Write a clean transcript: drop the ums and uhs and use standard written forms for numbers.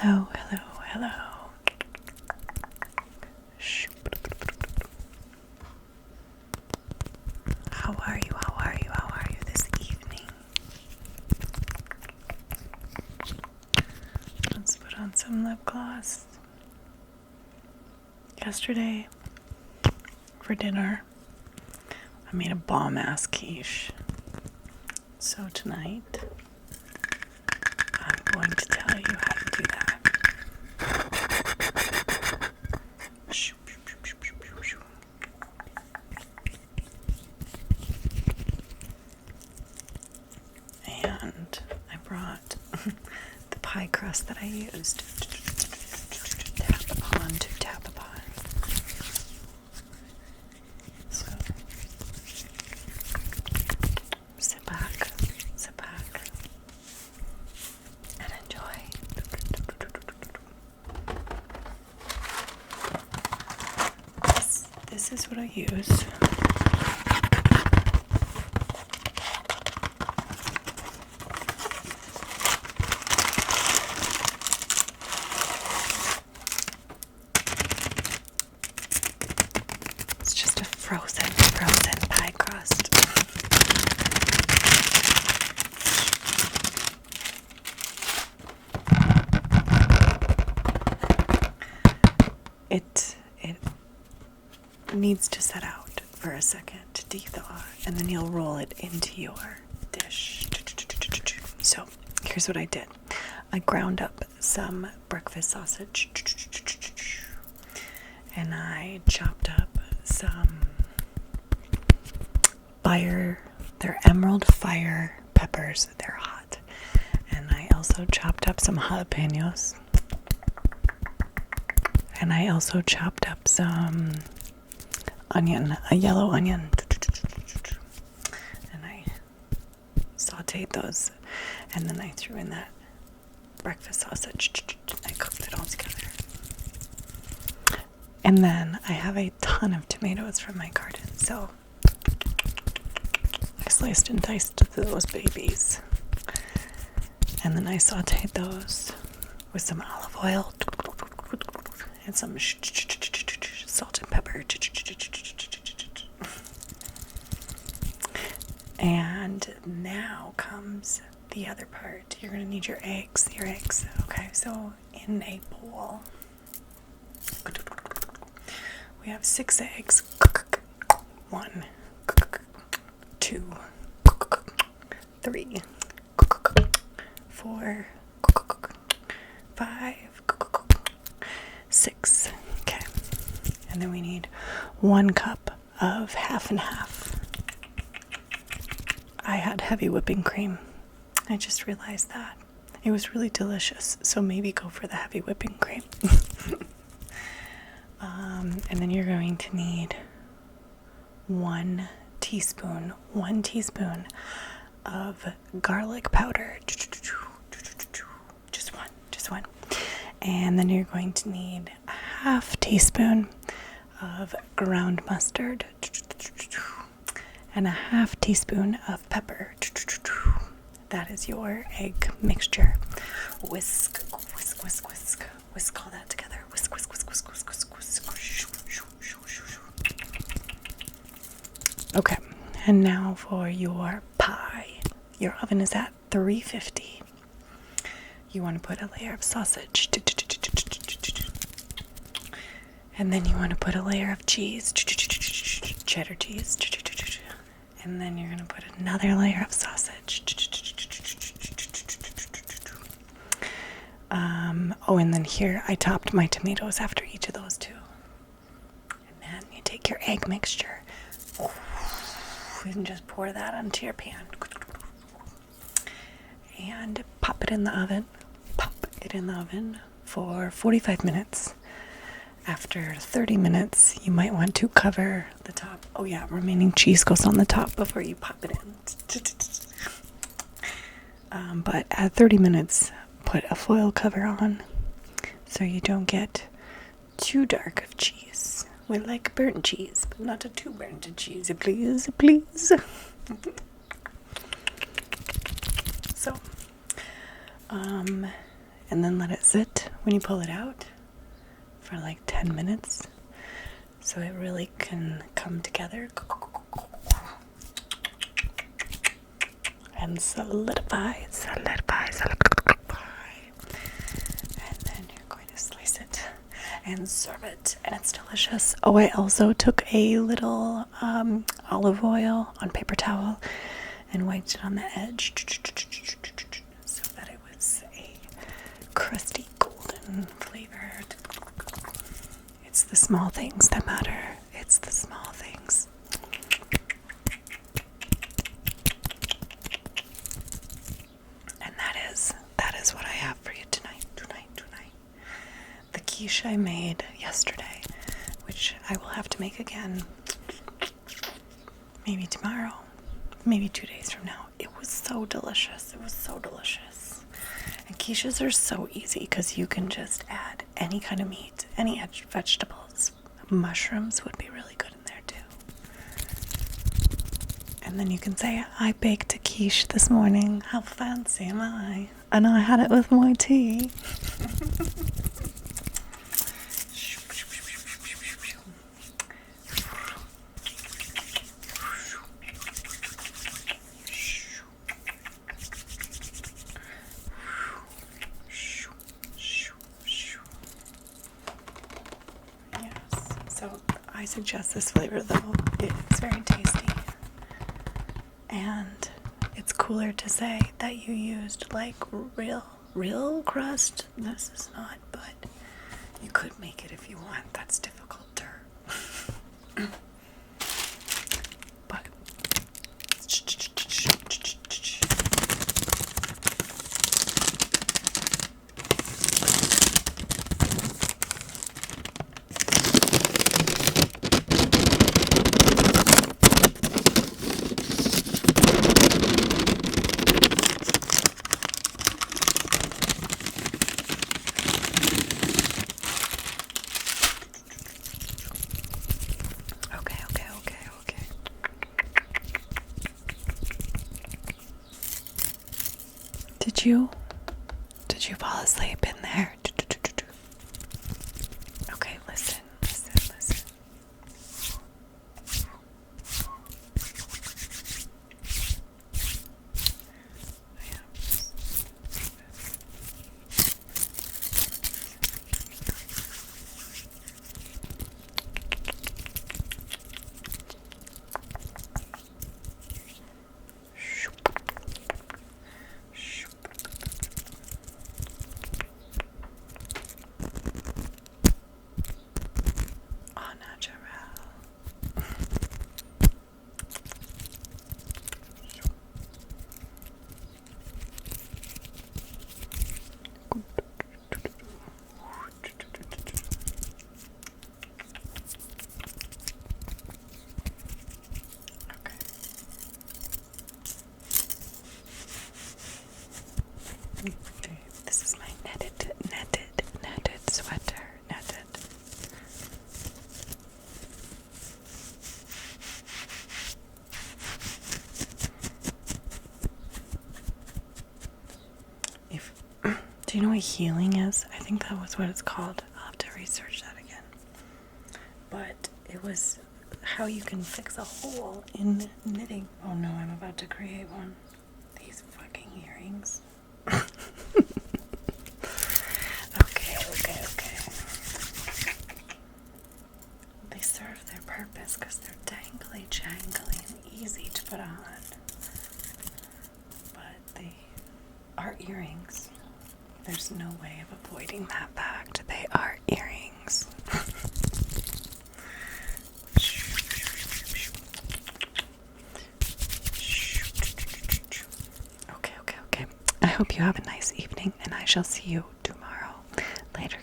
Hello, hello, hello. How are you? How are you? How are you this evening? Let's put on some lip gloss. Yesterday, for dinner, I made a bomb-ass quiche. So tonight, I'm going to tell you how to do that. And I brought the pie crust that I used to tap upon. So, sit back, and enjoy. This is what I use. It's just a frozen pie crust. It needs to set out for a second to de-thaw, and then you'll roll it into your dish. So here's what I did. I ground up some breakfast sausage, and I chopped up some they're emerald fire peppers. They're hot. And I also chopped up some jalapenos. And I also chopped up some onion, a yellow onion. And I sauteed those. And then I threw in that breakfast sausage. I cooked it all together. And then I have a ton of tomatoes from my garden. So I sliced and diced those babies. And then I sauteed those with some olive oil and some salt and pepper. And now comes the other part. You're going to need your eggs. Okay, so in a bowl, we have 6 eggs. 1, 2, 3, 4, 5, 6. Okay. And then we need 1 cup of half and half. I had heavy whipping cream. I just realized that. It was really delicious, so maybe go for the heavy whipping cream. And then you're going to need 1 teaspoon of garlic powder. Just one. And then you're going to need a half teaspoon of ground mustard and a half teaspoon of pepper. That is your egg mixture. Whisk all that together. Whisk. Okay, and now for your pie. Your oven is at 350. You want to put a layer of sausage. And then you want to put a layer of cheese. Cheddar cheese. And then you're going to put another layer of sausage. And then here I topped my tomatoes after each of those two. And then you take your egg mixture and just pour that onto your pan. And pop it in the oven for 45 minutes. After 30 minutes, you might want to cover the top. Oh yeah, remaining cheese goes on the top before you pop it in. But at 30 minutes, put a foil cover on so you don't get too dark of cheese. We like burnt cheese, but not too burnt cheese, please. So, and then let it sit when you pull it out for like 10 minutes so it really can come together and solidify. And then you're going to slice it and serve it, and it's delicious. Oh, I also took a little olive oil on paper towel and wiped it on the edge so that it was a crusty golden flavor. It's the small things that matter. It's the small things. And that is what I have for you tonight. The quiche I made yesterday, which I will have to make again maybe tomorrow, maybe 2 days from now. It was so delicious. And quiches are so easy because you can just add any kind of meat, any vegetables. Mushrooms would be really good in there too. And then you can say, I baked a quiche this morning. How fancy am I? And I had it with my tea. So I suggest this flavor though. It's very tasty. And it's cooler to say that you used like real crust. This is not, but you could make it if you want. That's difficulter. But okay. Did you fall asleep in there? Okay, listen. This is my netted sweater. Do you know what healing is? I think that was what it's called. I'll have to research that again. But it was how you can fix a hole in knitting. Oh no, I'm about to create one. These fucking earrings. Okay. They serve their purpose because they're dangly, jangly, and easy to put on. But they are earrings. There's no way of avoiding that fact. They are earrings. Okay. I hope you have a nice evening, and I shall see you tomorrow. Later,